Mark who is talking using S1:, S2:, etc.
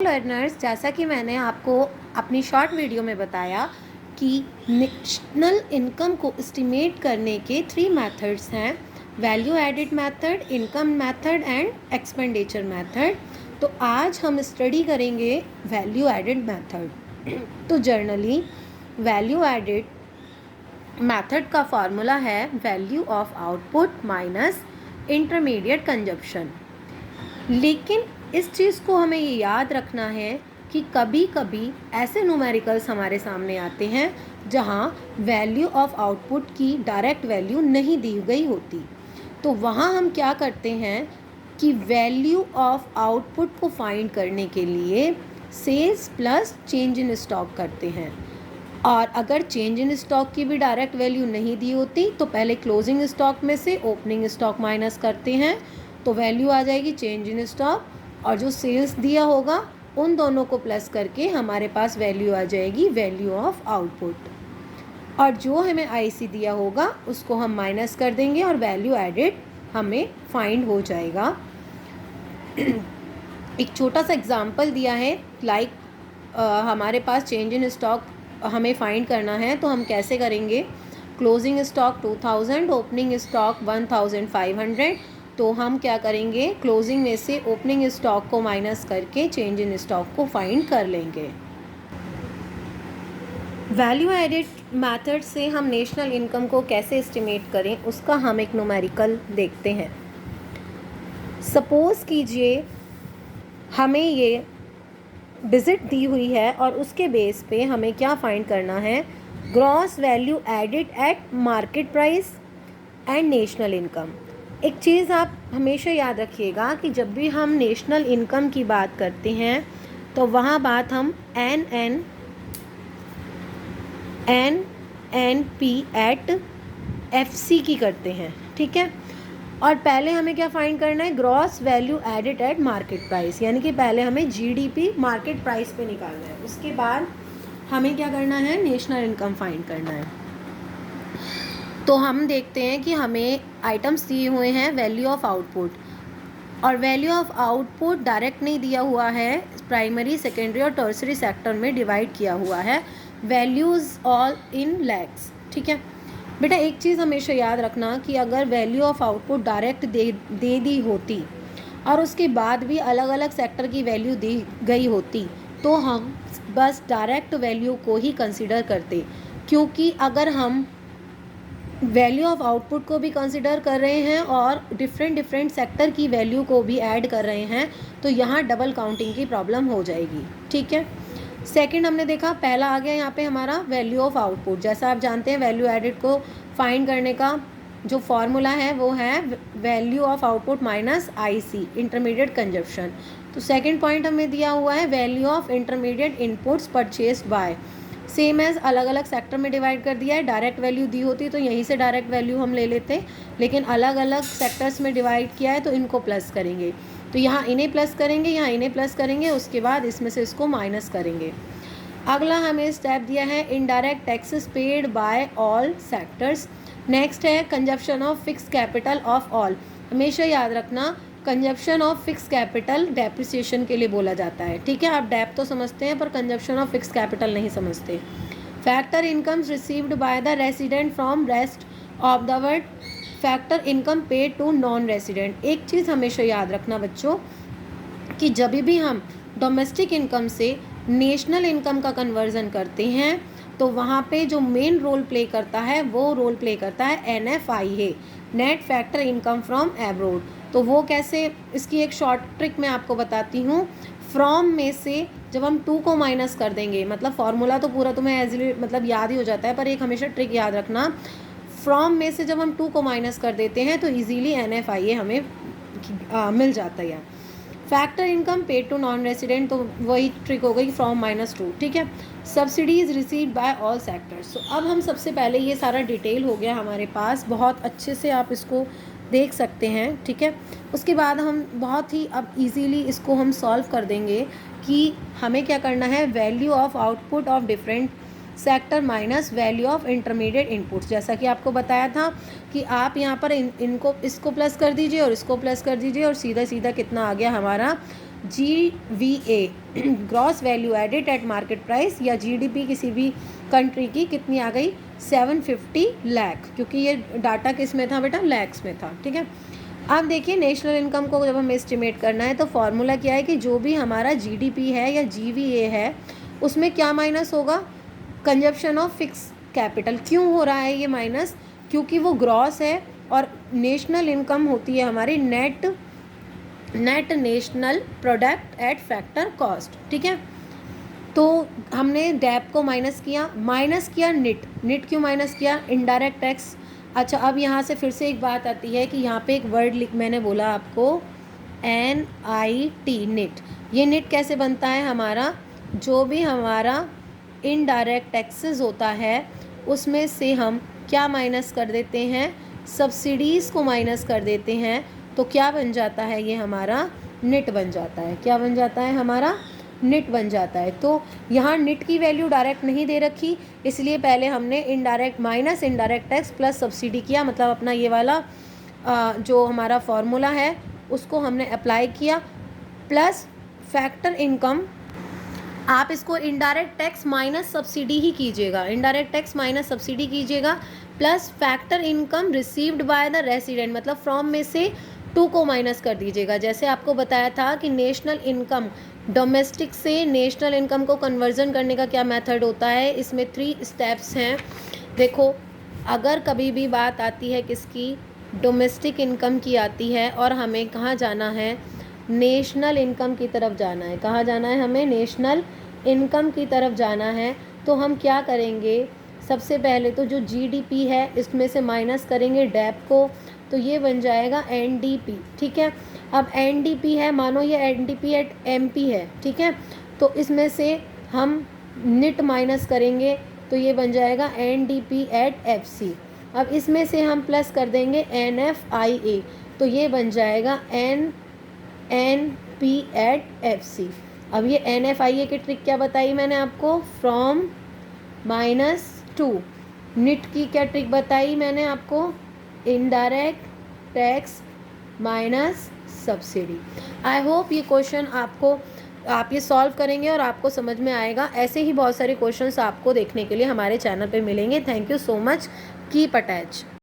S1: Learners, जैसा कि मैंने आपको अपनी शॉर्ट वीडियो में बताया कि नेशनल इनकम को एस्टिमेट करने के 3 मेथड्स हैं: value added method, income method and expenditure method. तो आज हम स्टडी करेंगे वैल्यू एडिड मेथड। तो जर्नली वैल्यू एडिड मेथड का फॉर्मूला है value of output minus intermediate consumption. लेकिन इस चीज़ को हमें ये याद रखना है कि कभी कभी ऐसे न्यूमेरिकल्स हमारे सामने आते हैं जहाँ वैल्यू ऑफ आउटपुट की डायरेक्ट वैल्यू नहीं दी गई होती। तो वहाँ हम क्या करते हैं कि वैल्यू ऑफ आउटपुट को फाइंड करने के लिए sales plus change in stock करते हैं। और अगर चेंज इन स्टॉक की भी डायरेक्ट वैल्यू नहीं दी होती तो पहले क्लोजिंग स्टॉक में से ओपनिंग स्टॉक माइनस करते हैं, तो वैल्यू आ जाएगी चेंज इन स्टॉक, और जो सेल्स दिया होगा उन दोनों को प्लस करके हमारे पास वैल्यू आ जाएगी वैल्यू ऑफ आउटपुट। और जो हमें आईसी दिया होगा उसको हम माइनस कर देंगे और वैल्यू एडिड हमें फाइंड हो जाएगा। एक छोटा सा एग्जांपल दिया है, हमारे पास चेंज इन स्टॉक हमें फाइंड करना है, तो हम कैसे करेंगे? Closing stock 2000, opening stock 1500। तो हम क्या करेंगे? क्लोजिंग में से ओपनिंग स्टॉक को माइनस करके चेंज इन स्टॉक को फाइंड कर लेंगे। वैल्यू एडिड मेथड से हम नेशनल इनकम को कैसे एस्टिमेट करें उसका हम एक न्यूमेरिकल देखते हैं। सपोज़ कीजिए हमें ये डिजिट दी हुई है और उसके बेस पे हमें क्या फाइंड करना है? Gross value added eight market price and national income. एक चीज़ आप हमेशा याद रखिएगा कि जब भी हम नेशनल इनकम की बात करते हैं तो वहाँ बात हम NNP एट FC की करते हैं, ठीक है। और पहले हमें क्या फाइंड करना है? Gross value added eight market price, यानी कि पहले हमें GDP मार्केट प्राइस पे निकालना है, उसके बाद हमें क्या करना है? नेशनल इनकम फाइंड करना है। तो हम देखते हैं कि हमें आइटम्स दिए हुए हैं वैल्यू ऑफ आउटपुट, और वैल्यू ऑफ आउटपुट डायरेक्ट नहीं दिया हुआ है, प्राइमरी, सेकेंडरी और टर्सरी सेक्टर में डिवाइड किया हुआ है, वैल्यूज़ ऑल इन लैक्स, ठीक है। बेटा एक चीज़ हमेशा याद रखना कि अगर वैल्यू ऑफ आउटपुट डायरेक्ट दे दी होती और उसके बाद भी अलग अलग सेक्टर की वैल्यू दी गई होती तो हम बस डायरेक्ट वैल्यू को ही कंसिडर करते, क्योंकि अगर हम वैल्यू ऑफ आउटपुट को भी कंसिडर कर रहे हैं और डिफरेंट सेक्टर की वैल्यू को भी ऐड कर रहे हैं तो यहाँ डबल काउंटिंग की प्रॉब्लम हो जाएगी, ठीक है। सेकंड हमने देखा, पहला आ गया यहाँ पे हमारा वैल्यू ऑफ आउटपुट। जैसा आप जानते हैं वैल्यू एडिड को फाइंड करने का जो फॉर्मूला है वो है value of output minus IC, intermediate consumption. तो सेकेंड पॉइंट हमें दिया हुआ है value of intermediate inputs purchased by, same as अलग अलग सेक्टर में डिवाइड कर दिया है। डायरेक्ट वैल्यू दी होती तो यहीं से डायरेक्ट वैल्यू हम ले लेते, लेकिन अलग अलग सेक्टर्स में डिवाइड किया है तो इनको प्लस करेंगे, तो यहाँ इन्हें प्लस करेंगे, यहाँ इन्हें प्लस करेंगे, उसके बाद इसमें से इसको माइनस करेंगे। अगला हमें स्टेप दिया है indirect taxes paid by all sectors. Next है consumption of fix capital of all. हमेशा याद रखना consumption of fix capital depreciation के लिए बोला जाता है, ठीक है। आप डेप तो समझते हैं पर कंजप्शन ऑफ फिक्स कैपिटल नहीं समझते। Factor incomes received by the resident from rest of the world, factor income paid to non resident. एक चीज़ हमेशा याद रखना बच्चों कि जब भी हम डोमेस्टिक इनकम से नेशनल इनकम का कन्वर्जन करते हैं तो वहाँ पे जो मेन रोल प्ले करता है वो रोल प्ले करता है NFI, net factor income from abroad. तो वो कैसे, इसकी एक शॉर्ट ट्रिक मैं आपको बताती हूँ। फ्रॉम में से जब हम 2 को माइनस कर देंगे, मतलब फॉर्मूला तो पूरा तुम्हें एजिली मतलब याद ही हो जाता है, पर एक हमेशा ट्रिक याद रखना, फ्रॉम में से जब हम 2 को माइनस कर देते हैं तो इजीली NFI हमें मिल जाता है। Factor income paid to non resident, तो वही ट्रिक हो गई फ्रॉम -2, ठीक है। Subsidies received by all sectors. तो अब हम सबसे पहले ये सारा डिटेल हो गया हमारे पास, बहुत अच्छे से आप इसको देख सकते हैं, ठीक है। उसके बाद हम बहुत ही अब इजीली इसको हम सॉल्व कर देंगे कि हमें क्या करना है, value of output of different sector minus value of intermediate inputs. जैसा कि आपको बताया था कि आप यहाँ पर इनको इसको प्लस कर दीजिए और इसको प्लस कर दीजिए और सीधा सीधा कितना आ गया हमारा GVA gross value added at market price, या GDP किसी भी कंट्री की कितनी आ गई, 750 लाख, क्योंकि ये डाटा किस में था बेटा, लैक्स में था, ठीक है। अब देखिए नेशनल इनकम को जब हमें एस्टिमेट करना है तो फॉर्मूला क्या है कि जो भी हमारा GDP है या GVA है उसमें क्या माइनस होगा, कंजप्शन ऑफ फिक्स कैपिटल। क्यों हो रहा है ये माइनस, क्योंकि वो ग्रॉस है और नेशनल इनकम होती है हमारी net national product at factor cost, ठीक है। तो हमने डैप को माइनस किया निट क्यों माइनस किया, इनडायरेक्ट टैक्स। अच्छा, अब यहाँ से फिर से एक बात आती है कि यहाँ पे एक वर्ड मैंने बोला आपको NIT निट। ये निट कैसे बनता है, हमारा जो भी हमारा इनडायरेक्ट टैक्सेस होता है उसमें से हम क्या माइनस कर देते हैं, सब्सिडीज़ को माइनस कर देते हैं, तो क्या बन जाता है, ये हमारा निट बन जाता है। क्या बन जाता है, हमारा निट बन जाता है। तो यहाँ निट की वैल्यू डायरेक्ट नहीं दे रखी, इसलिए पहले हमने indirect minus indirect tax plus subsidy किया, मतलब अपना ये वाला जो हमारा फॉर्मूला है उसको हमने अप्लाई किया, प्लस फैक्टर इनकम। आप इसको इनडायरेक्ट टैक्स माइनस सब्सिडी ही कीजिएगा, इनडायरेक्ट टैक्स माइनस सब्सिडी कीजिएगा, plus factor income received by the resident, मतलब फ्रॉम में से 2 को माइनस कर दीजिएगा। जैसे आपको बताया था कि नेशनल इनकम, डोमेस्टिक से नेशनल इनकम को कन्वर्जन करने का क्या मेथड होता है, इसमें 3 स्टेप्स हैं। देखो, अगर कभी भी बात आती है किसकी, डोमेस्टिक इनकम की आती है और हमें कहाँ जाना है, नेशनल इनकम की तरफ जाना है। कहाँ जाना है, हमें नेशनल इनकम की तरफ जाना है। तो हम क्या करेंगे, सबसे पहले तो जो GDP है इसमें से माइनस करेंगे डैप को, तो ये बन जाएगा NDP, ठीक है। अब NDP है, मानो ये NDP एट MP है, ठीक है, तो इसमें से हम निट माइनस करेंगे तो ये बन जाएगा NDP एट FC। अब इसमें से हम प्लस कर देंगे NFIA, तो ये बन जाएगा NP एट FC। अब ये NFIA की ट्रिक क्या बताई मैंने आपको, फ्रॉम -2। निट की क्या ट्रिक बताई मैंने आपको, indirect tax minus subsidy. I hope ये क्वेश्चन आप ये सॉल्व करेंगे और आपको समझ में आएगा। ऐसे ही बहुत सारे क्वेश्चंस आपको देखने के लिए हमारे चैनल पे मिलेंगे। Thank you so much, keep attach.